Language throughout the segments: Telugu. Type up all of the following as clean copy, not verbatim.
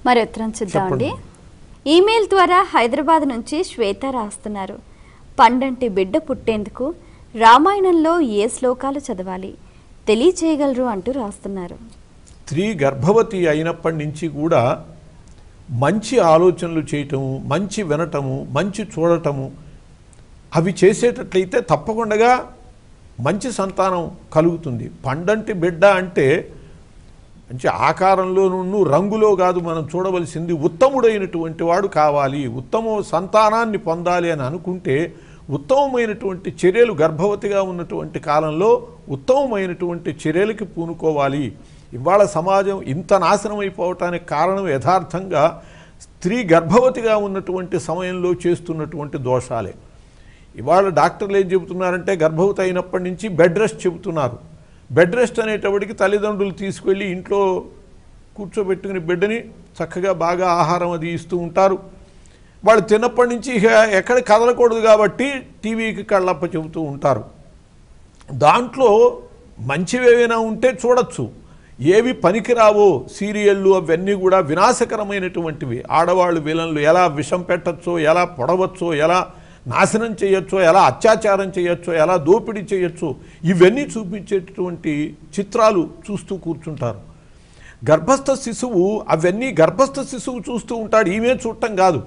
మరి ఉత్తరం చూద్దామండి. ఈమెయిల్ ద్వారా హైదరాబాద్ నుంచి శ్వేత రాస్తున్నారు. పండంటి బిడ్డ పుట్టేందుకు రామాయణంలో ఏ శ్లోకాలు చదవాలి తెలియచేయగలరు అంటూ రాస్తున్నారు. స్త్రీ గర్భవతి అయినప్పటి నుంచి కూడా మంచి ఆలోచనలు చేయటము, మంచి వినటము, మంచి చూడటము అవి చేసేటట్లయితే తప్పకుండా మంచి సంతానం కలుగుతుంది. పండంటి బిడ్డ అంటే మంచి ఆకారంలోనూ రంగులో కాదు మనం చూడవలసింది, ఉత్తముడైనటువంటి వాడు కావాలి, ఉత్తమ సంతానాన్ని పొందాలి అని అనుకుంటే ఉత్తమమైనటువంటి చర్యలు గర్భవతిగా ఉన్నటువంటి కాలంలో ఉత్తమమైనటువంటి చర్యలకి పూనుకోవాలి. ఇవాళ సమాజం ఇంత నాశనం అయిపోవటానికి కారణం యథార్థంగా స్త్రీ గర్భవతిగా ఉన్నటువంటి సమయంలో చేస్తున్నటువంటి దోషాలే. ఇవాళ డాక్టర్లు ఏం చెబుతున్నారంటే గర్భవతి అయినప్పటి నుంచి బెడ్ రెస్ట్ చెబుతున్నారు. బెడ్ రెస్ట్ అనేటప్పటికి తల్లిదండ్రులు తీసుకెళ్ళి ఇంట్లో కూర్చోబెట్టుకుని బిడ్డని చక్కగా బాగా ఆహారం అది ఇస్తూ ఉంటారు. వాళ్ళు తిన్నప్పటి నుంచి ఎక్కడ కదలకూడదు కాబట్టి టీవీకి కళ్ళప్ప చెబుతూ ఉంటారు. దాంట్లో మంచివేవైనా ఉంటే చూడొచ్చు, ఏవి పనికిరావో సీరియళ్ళు అవన్నీ కూడా వినాశకరమైనటువంటివి. ఆడవాళ్ళు విలన్లు ఎలా విషం పెట్టచ్చో, ఎలా పొడవచ్చో, ఎలా నాశనం చేయొచ్చో, ఎలా అత్యాచారం చేయొచ్చో, ఎలా దోపిడీ చేయొచ్చో ఇవన్నీ చూపించేటటువంటి చిత్రాలు చూస్తూ కూర్చుంటారు. గర్భస్థ శిశువు అవన్నీ గర్భస్థ శిశువు చూస్తూ ఉంటాడు, ఈమె చూడటం కాదు.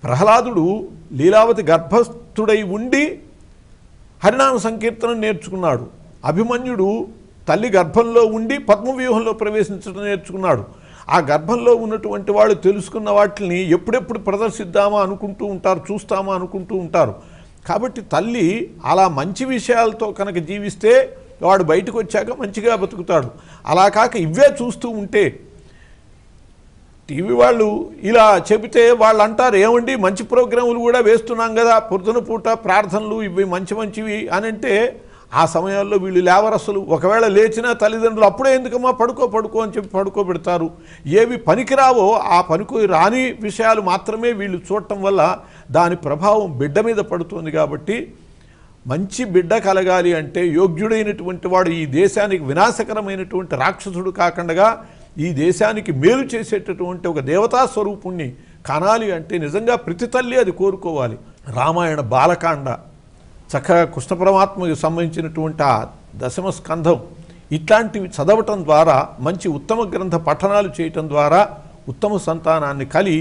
ప్రహ్లాదుడు లీలావతి గర్భస్థుడై ఉండి హరినామ సంకీర్తనం నేర్చుకున్నాడు. అభిమన్యుడు తల్లి గర్భంలో ఉండి పద్మవ్యూహంలో ప్రవేశించడం నేర్చుకున్నాడు. ఆ గర్భంలో ఉన్నటువంటి వాళ్ళు తెలుసుకున్న వాటిని ఎప్పుడెప్పుడు ప్రదర్శిద్దామా అనుకుంటూ ఉంటారు, చూస్తామా అనుకుంటూ ఉంటారు. కాబట్టి తల్లి అలా మంచి విషయాలతో కనుక జీవిస్తే వాడు బయటకు వచ్చాక మంచిగా బతుకుతాడు. అలా కాక ఇవే చూస్తూ ఉంటే టీవీ వాళ్ళు ఇలా చెబితే వాళ్ళు అంటారు, ఏమండి మంచి ప్రోగ్రాములు కూడా వేస్తున్నాం కదా, పొద్దున పూట ప్రార్థనలు ఇవి మంచి మంచివి అని అంటే ఆ సమయాల్లో వీళ్ళు లేవరసలు. ఒకవేళ లేచినా తల్లిదండ్రులు అప్పుడే ఎందుకమ్మా పడుకో అని చెప్పి పడుకోబెడతారు. ఏవి పనికిరావో ఆ పనికి రాని విషయాలు మాత్రమే వీళ్ళు చూడటం వల్ల దాని ప్రభావం బిడ్డ మీద పడుతుంది. కాబట్టి మంచి బిడ్డ కలగాలి అంటే యోగ్యుడైనటువంటి వాడు ఈ దేశానికి వినాశకరమైనటువంటి రాక్షసుడు కాకుండా ఈ దేశానికి మేలు చేసేటటువంటి ఒక దేవతా స్వరూపుణ్ణి కనాలి అంటే నిజంగా ప్రతి తల్లి అది కోరుకోవాలి. రామాయణ బాలకాండ చక్కగా కృష్ణ పరమాత్మకు సంబంధించినటువంటి ఆ దశమ స్కంధం ఇట్లాంటివి చదవటం ద్వారా, మంచి ఉత్తమ గ్రంథ పఠనాలు చేయటం ద్వారా ఉత్తమ సంతానాన్ని కలి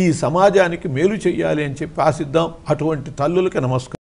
ఈ సమాజానికి మేలు చేయాలి అని చెప్పి ఆశిద్దాం. అటువంటి తల్లులకి నమస్కారం.